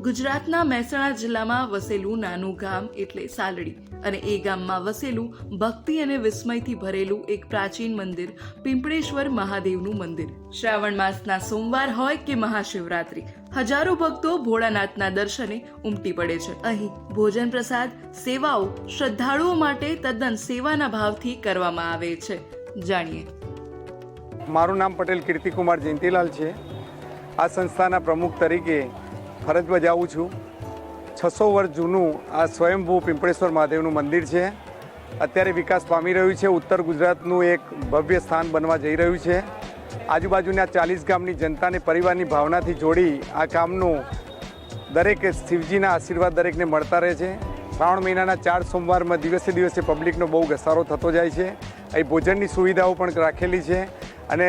ગુજરાતના મહેસાણા જિલ્લામાં વસેલું નાનું ગામ એટલે સાલડી અને એ ગામમાં વસેલું ભક્તિ અને વિસ્મયથી ભરેલું એક પ્રાચીન મંદિર પિંપળેશ્વર મહાદેવનું મંદિર. શ્રાવણ માસના સોમવાર હોય કે મહાશિવરાત્રી, હજારો ભક્તો ભોળાનાથના દર્શને ઉમટી પડે છે. અહીં ભોજન પ્રસાદ સેવાઓ શ્રદ્ધાળુઓ માટે તદ્દન સેવાના ભાવથી કરવામાં આવે છે. જાણીએ. મારું નામ પટેલ કીર્તિકુમાર જયંતિલાલ છે. આ સંસ્થાના પ્રમુખ તરીકે ફરજ બજાવું છું. 600 વર્ષ જૂનું આ સ્વયંભૂ પિંપળેશ્વર મહાદેવનું મંદિર છે. અત્યારે વિકાસ પામી રહ્યું છે. ઉત્તર ગુજરાતનું એક ભવ્ય સ્થાન બનવા જઈ રહ્યું છે. આજુબાજુના 40 ગામની જનતાને પરિવારની ભાવનાથી જોડી આ કામનું દરેક શિવજીના આશીર્વાદ દરેકને મળતા રહે છે. શ્રાવણ મહિનાના 4 સોમવારમાં દિવસે દિવસે પબ્લિકનો બહુ ઘસારો થતો જાય છે. અહીં ભોજનની સુવિધાઓ પણ રાખેલી છે અને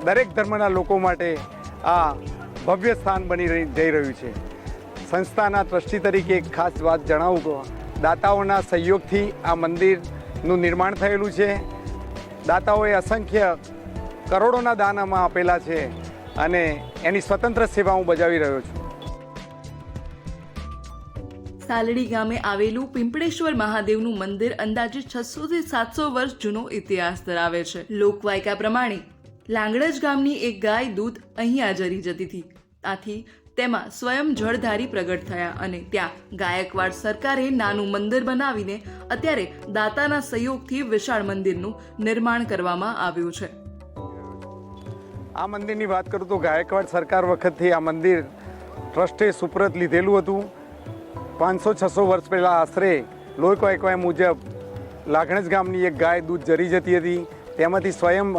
દરેક ધર્મના લોકો માટે આ ભવ્ય સ્થાન બની જઈ રહ્યું છે. સંસ્થાના ટ્રસ્ટી તરીકે એક ખાસ વાત જણાવું તો દાતાઓના સહયોગથી આ મંદિરનું નિર્માણ થયેલું છે. દાતાઓએ અસંખ્ય કરોડોના દાન આમાં આપેલા છે અને એની સ્વતંત્ર સેવા હું બજાવી રહ્યો છું. સાલડી ગામે આવેલું પિંપળેશ્વર મહાદેવનું મંદિર અંદાજે 600 થી 700 વર્ષ જૂનો ઇતિહાસ ધરાવે છે. લોકવાયકા પ્રમાણે લાંગડજ ગામની એક ગાય દૂધ અહીંયા જરી જતી હતી. આથી તેમાં સ્વયં જળધારી પ્રગટ થયા અને ત્યાં ગાયકવાડ સરકારે નાનું મંદિર બનાવીને અત્યારે દાતાના સહયોગથી વિશાળ મંદિરનું નિર્માણ કરવામાં આવ્યું છે. આ મંદિરની વાત કરું તો ગાયકવાડ સરકાર વખતથી આ મંદિર ટ્રસ્ટે સુપ્રત લીધેલું હતું. 500-600 વર્ષ પહેલાં આશરે લોકવાયકા મુજબ લાગણજ ગામની એક ગાય દૂધ જરી જતી હતી. તેમાંથી સ્વયં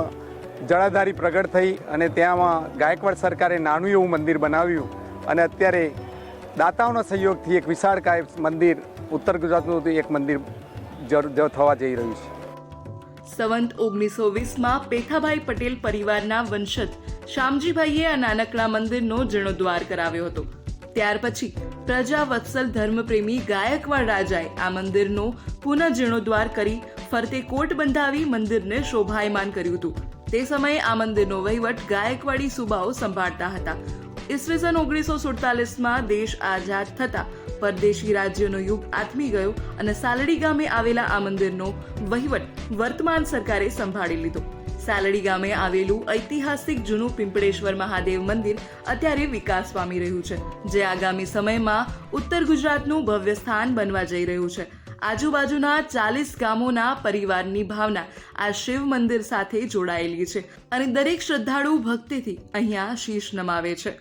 જળાધારી પ્રગટ થઈ અને ત્યાંમાં ગાયકવાડ સરકારે નાનું એવું મંદિર બનાવ્યું અને અત્યારે દાતાઓના સહયોગથી એક વિશાળકાય મંદિર ઉત્તર ગુજરાતનું એક મંદિર થવા જઈ રહ્યું છે. સંવંત 1920માં પેથાભાઈ પટેલ પરિવારના વંશજ શામજીભાઈએ આ નાનકડા મંદિરનો જીર્ણોદ્ધાર કરાવ્યો હતો. ત્યાર પછી પ્રજા વત્સલ ધર્મપ્રેમી ગાયકવાડ રાજાએ આ મંદિરનો પુનઃ જીર્ણોદ્ધાર કરી ફરતે કોટ બંધાવી મંદિરને શોભાયમાન કર્યું હતું. તે સમયે આ મંદિરનો વહીવટ ગાયકવાડી સુબાઓ સંભાળતા હતા. ઈસવીસન 1947માં દેશ આઝાદ થતા પરદેશી રાજ્યોનો યુગ આથમી ગયો અને સાલડી ગામે આવેલા આ મંદિરનો વહીવટ વર્તમાન સરકારે સંભાળી લીધો. સાલડી ગામે આવેલું ઐતિહાસિક જૂનું પિંપળેશ્વર મહાદેવ મંદિર અત્યારે વિકાસ પામી રહ્યું છે, જે આગામી સમયમાં ઉત્તર ગુજરાતનું ભવ્ય સ્થાન બનવા જઈ રહ્યું છે. આજુબાજુના 40 ગામોના પરિવારની ભાવના આ શિવ મંદિર સાથે જોડાયેલી છે અને દરેક શ્રદ્ધાળુ ભક્તિથી અહીંયા શીશ નમાવે છે.